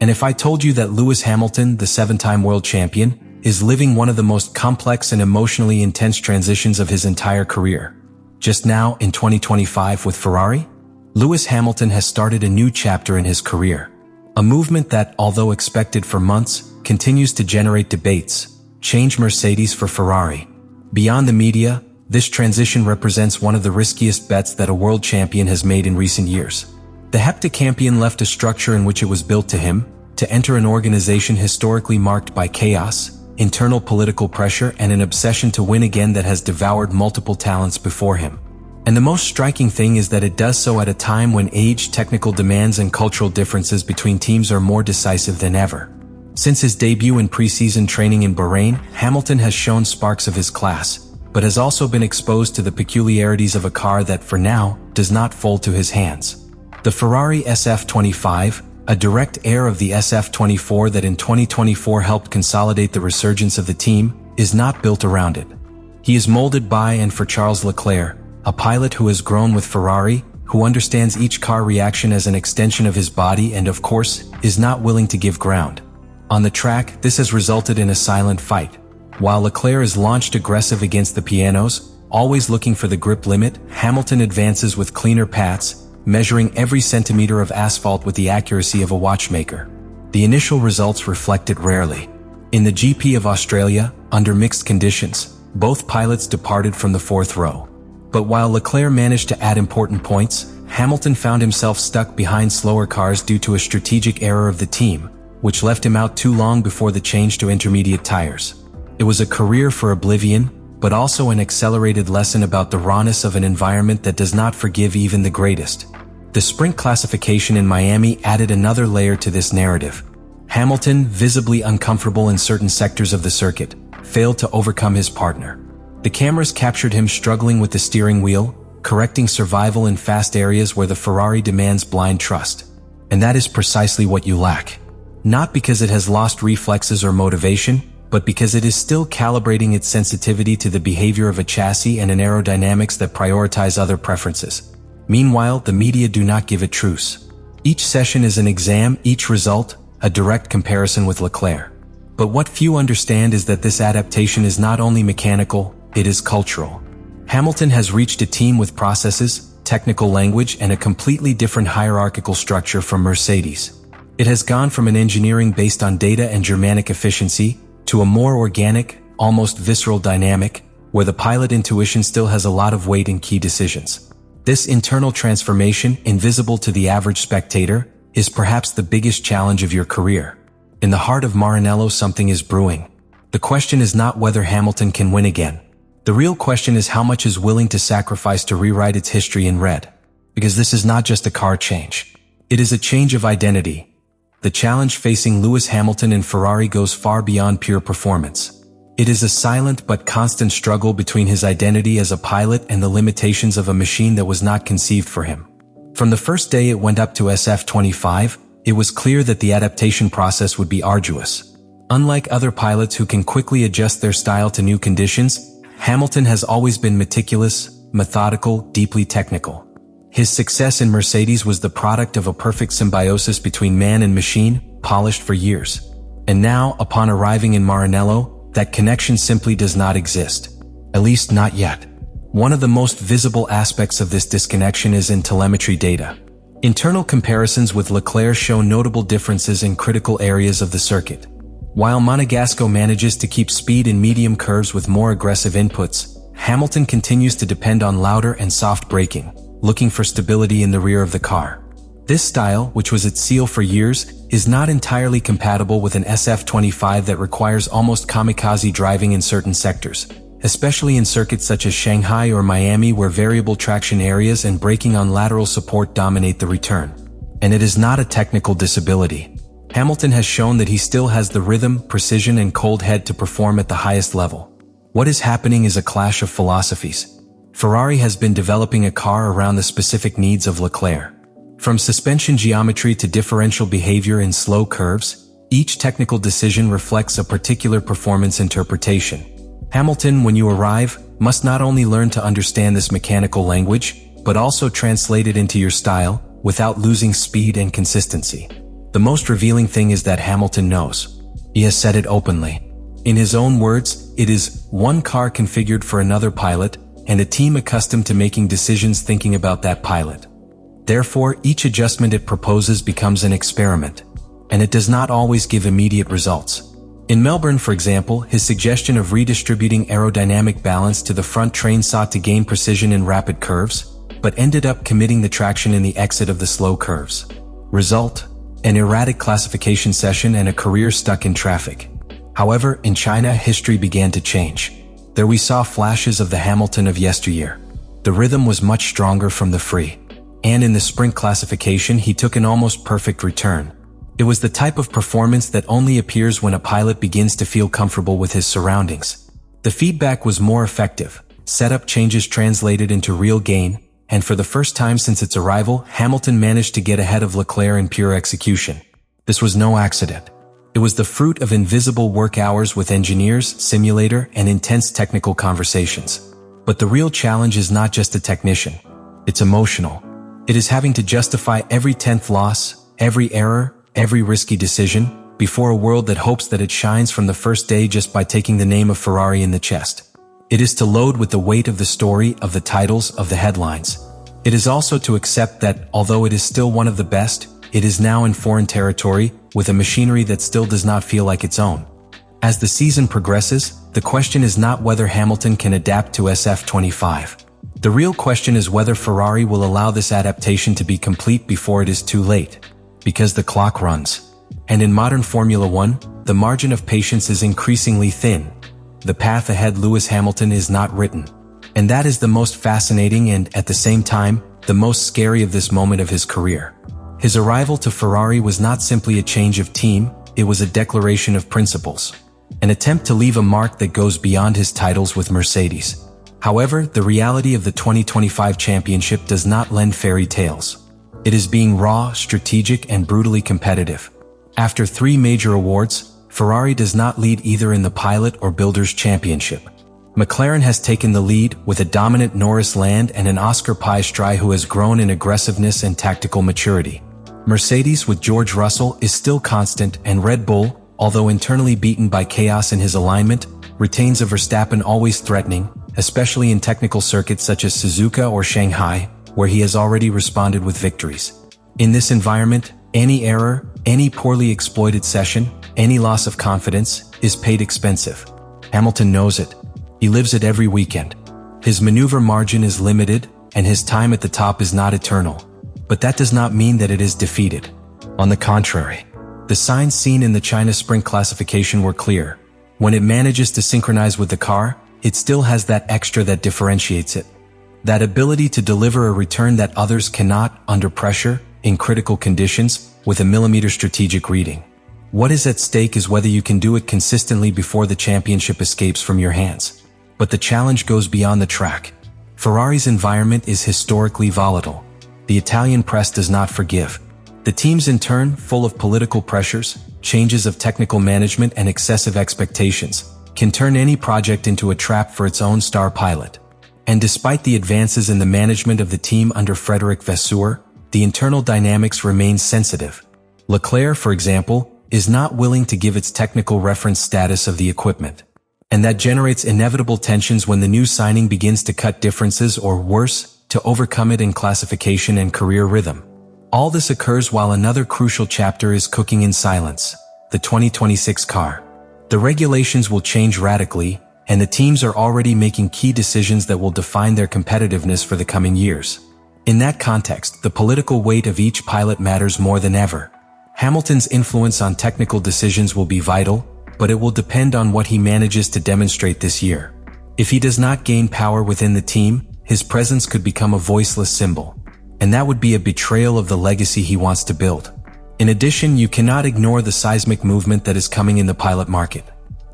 And if I told you that Lewis Hamilton, the 7-time world champion, is living one of the most complex and emotionally intense transitions of his entire career, just now in 2025 with Ferrari, Lewis Hamilton has started a new chapter in his career. A movement that, although expected for months, continues to generate debates. Change Mercedes for Ferrari. Beyond the media, this transition represents one of the riskiest bets that a world champion has made in recent years. The heptacampion left a structure in which it was built to him, to enter an organization historically marked by chaos, internal political pressure, and an obsession to win again that has devoured multiple talents before him. And the most striking thing is that it does so at a time when age, technical demands, and cultural differences between teams are more decisive than ever. Since his debut in preseason training in Bahrain, Hamilton has shown sparks of his class, but has also been exposed to the peculiarities of a car that, for now, does not fold to his hands. The Ferrari SF25, a direct heir of the SF24 that in 2024 helped consolidate the resurgence of the team, is not built around it. He is molded by and for Charles Leclerc, a pilot who has grown with Ferrari, who understands each car reaction as an extension of his body and, of course, is not willing to give ground. On the track, this has resulted in a silent fight. While Leclerc is launched aggressive against the pianos, always looking for the grip limit, Hamilton advances with cleaner paths, measuring every centimeter of asphalt with the accuracy of a watchmaker. The initial results reflect it rarely. In the GP of Australia, under mixed conditions, both pilots departed from the fourth row. But while Leclerc managed to add important points, Hamilton found himself stuck behind slower cars due to a strategic error of the team, which left him out too long before the change to intermediate tires. It was a career for oblivion, but also an accelerated lesson about the rawness of an environment that does not forgive even the greatest. The sprint classification in Miami added another layer to this narrative. Hamilton, visibly uncomfortable in certain sectors of the circuit, failed to overcome his partner. The cameras captured him struggling with the steering wheel, correcting survival in fast areas where the Ferrari demands blind trust. And that is precisely what you lack. Not because it has lost reflexes or motivation, but because it is still calibrating its sensitivity to the behavior of a chassis and an aerodynamics that prioritize other preferences. Meanwhile, the media do not give it truce. Each session is an exam, each result, a direct comparison with Leclerc. But what few understand is that this adaptation is not only mechanical, it is cultural. Hamilton has reached a team with processes, technical language, and a completely different hierarchical structure from Mercedes. It has gone from an engineering based on data and Germanic efficiency to a more organic, almost visceral dynamic, where the pilot intuition still has a lot of weight in key decisions. This internal transformation, invisible to the average spectator, is perhaps the biggest challenge of your career. In the heart of Maranello, something is brewing. The question is not whether Hamilton can win again. The real question is how much is willing to sacrifice to rewrite its history in red. Because this is not just a car change. It is a change of identity. The challenge facing Lewis Hamilton and Ferrari goes far beyond pure performance. It is a silent but constant struggle between his identity as a pilot and the limitations of a machine that was not conceived for him. From the first day it went up to SF25, it was clear that the adaptation process would be arduous. Unlike other pilots who can quickly adjust their style to new conditions, Hamilton has always been meticulous, methodical, deeply technical. His success in Mercedes was the product of a perfect symbiosis between man and machine, polished for years. And now, upon arriving in Maranello, that connection simply does not exist. At least not yet. One of the most visible aspects of this disconnection is in telemetry data. Internal comparisons with Leclerc show notable differences in critical areas of the circuit. While Monegasco manages to keep speed in medium curves with more aggressive inputs, Hamilton continues to depend on louder and soft braking, looking for stability in the rear of the car. This style, which was its seal for years, is not entirely compatible with an SF25 that requires almost kamikaze driving in certain sectors, especially in circuits such as Shanghai or Miami where variable traction areas and braking on lateral support dominate the return. And it is not a technical disability. Hamilton has shown that he still has the rhythm, precision, and cold head to perform at the highest level. What is happening is a clash of philosophies. Ferrari has been developing a car around the specific needs of Leclerc. From suspension geometry to differential behavior in slow curves, each technical decision reflects a particular performance interpretation. Hamilton, when you arrive, must not only learn to understand this mechanical language, but also translate it into your style, without losing speed and consistency. The most revealing thing is that Hamilton knows. He has said it openly. In his own words, it is one car configured for another pilot, and a team accustomed to making decisions thinking about that pilot. Therefore, each adjustment it proposes becomes an experiment, and it does not always give immediate results. In Melbourne, for example, his suggestion of redistributing aerodynamic balance to the front train sought to gain precision in rapid curves, but ended up committing the traction in the exit of the slow curves. Result: an erratic classification session and a career stuck in traffic. However, in China, history began to change. There we saw flashes of the Hamilton of yesteryear. The rhythm was much stronger from the free. And in the sprint classification, he took an almost perfect return. It was the type of performance that only appears when a pilot begins to feel comfortable with his surroundings. The feedback was more effective. Setup changes translated into real gain, and for the first time since its arrival, Hamilton managed to get ahead of Leclerc in pure execution. This was no accident. It was the fruit of invisible work hours with engineers, simulator, and intense technical conversations. But the real challenge is not just a technician. It's emotional. It is having to justify every 10th loss, every error, every risky decision, before a world that hopes that it shines from the first day just by taking the name of Ferrari in the chest. It is to load with the weight of the story, of the titles, of the headlines. It is also to accept that, although it is still one of the best, it is now in foreign territory, with a machinery that still does not feel like its own. As the season progresses, the question is not whether Hamilton can adapt to SF25. The real question is whether Ferrari will allow this adaptation to be complete before it is too late. Because the clock runs. And in modern Formula One, the margin of patience is increasingly thin. The path ahead Lewis Hamilton is not written. And that is the most fascinating and, at the same time, the most scary of this moment of his career. His arrival to Ferrari was not simply a change of team, it was a declaration of principles. An attempt to leave a mark that goes beyond his titles with Mercedes. However, the reality of the 2025 championship does not lend fairy tales. It is being raw, strategic, and brutally competitive. After 3 major awards, Ferrari does not lead either in the Pilot or Builders' Championship. McLaren has taken the lead, with a dominant Norris Land and an Oscar Piastri who has grown in aggressiveness and tactical maturity. Mercedes, with George Russell, is still constant, and Red Bull, although internally beaten by chaos in his alignment, retains a Verstappen always threatening, especially in technical circuits such as Suzuka or Shanghai, where he has already responded with victories. In this environment, any error, any poorly exploited session, any loss of confidence, is paid expensive. Hamilton knows it. He lives it every weekend. His maneuver margin is limited, and his time at the top is not eternal. But that does not mean that it is defeated. On the contrary, the signs seen in the China sprint classification were clear. When it manages to synchronize with the car, it still has that extra that differentiates it. That ability to deliver a return that others cannot, under pressure, in critical conditions, with a millimeter strategic reading. What is at stake is whether you can do it consistently before the championship escapes from your hands. But the challenge goes beyond the track. Ferrari's environment is historically volatile. The Italian press does not forgive. The teams in turn, full of political pressures, changes of technical management and excessive expectations, can turn any project into a trap for its own star pilot. And despite the advances in the management of the team under Frederic Vasseur, the internal dynamics remain sensitive. Leclerc, for example, is not willing to give its technical reference status of the equipment. And that generates inevitable tensions when the new signing begins to cut differences or, worse, to overcome it in classification and career rhythm. All this occurs while another crucial chapter is cooking in silence: the 2026 car. The regulations will change radically, and the teams are already making key decisions that will define their competitiveness for the coming years. In that context, the political weight of each pilot matters more than ever. Hamilton's influence on technical decisions will be vital, but it will depend on what he manages to demonstrate this year. If he does not gain power within the team, his presence could become a voiceless symbol. And that would be a betrayal of the legacy he wants to build. In addition, you cannot ignore the seismic movement that is coming in the pilot market.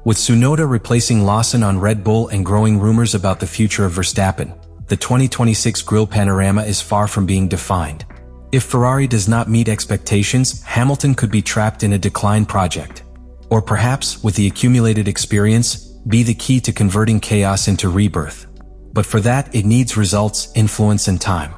With Tsunoda replacing Lawson on Red Bull and growing rumors about the future of Verstappen, the 2026 grille panorama is far from being defined. If Ferrari does not meet expectations, Hamilton could be trapped in a decline project. Or perhaps, with the accumulated experience, be the key to converting chaos into rebirth. But for that, it needs results, influence, and time.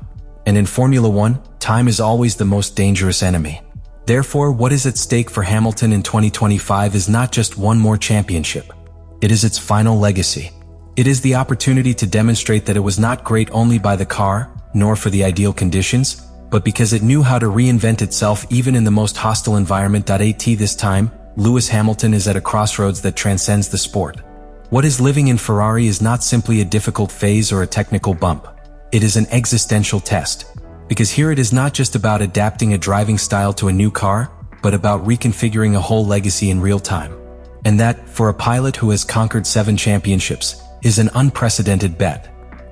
And in Formula One, time is always the most dangerous enemy. Therefore, what is at stake for Hamilton in 2025 is not just one more championship. It is its final legacy. It is the opportunity to demonstrate that it was not great only by the car, nor for the ideal conditions, but because it knew how to reinvent itself even in the most hostile environment. This time, Lewis Hamilton is at a crossroads that transcends the sport. What is living in Ferrari is not simply a difficult phase or a technical bump. It is an existential test. Because here it is not just about adapting a driving style to a new car, but about reconfiguring a whole legacy in real time. And that, for a pilot who has conquered 7 championships, is an unprecedented bet.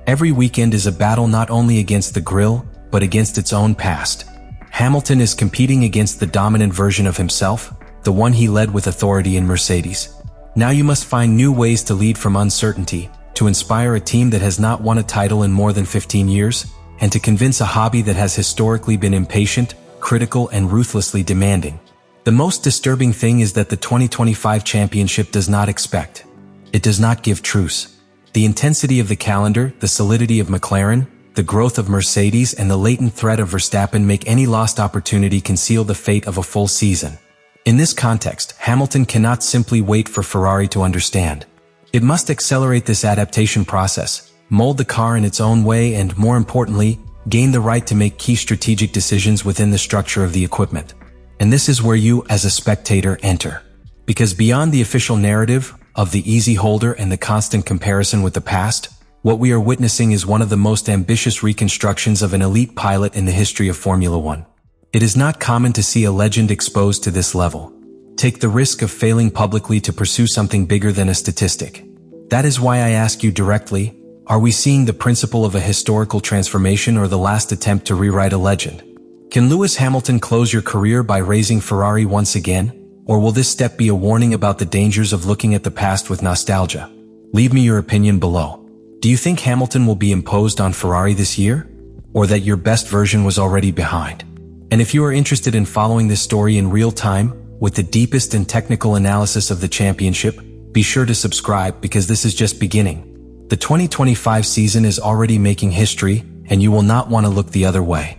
Every weekend is a battle not only against the grille, but against its own past. Hamilton is competing against the dominant version of himself, the one he led with authority in Mercedes. Now you must find new ways to lead from uncertainty, to inspire a team that has not won a title in more than 15 years, and to convince a hobby that has historically been impatient, critical, and ruthlessly demanding. The most disturbing thing is that the 2025 championship does not expect. It does not give truce. The intensity of the calendar, the solidity of McLaren, the growth of Mercedes, and the latent threat of Verstappen make any lost opportunity conceal the fate of a full season. In this context, Hamilton cannot simply wait for Ferrari to understand. It must accelerate this adaptation process, mold the car in its own way, and, more importantly, gain the right to make key strategic decisions within the structure of the equipment. And this is where you, as a spectator, enter. Because beyond the official narrative of the easy holder and the constant comparison with the past, what we are witnessing is one of the most ambitious reconstructions of an elite pilot in the history of Formula One. It is not common to see a legend exposed to this level. Take the risk of failing publicly to pursue something bigger than a statistic. That is why I ask you directly, are we seeing the principle of a historical transformation or the last attempt to rewrite a legend? Can Lewis Hamilton close your career by raising Ferrari once again? Or will this step be a warning about the dangers of looking at the past with nostalgia? Leave me your opinion below. Do you think Hamilton will be imposed on Ferrari this year? Or that your best version was already behind? And if you are interested in following this story in real time, with the deepest and technical analysis of the championship, be sure to subscribe because this is just beginning. The 2025 season is already making history, and you will not want to look the other way.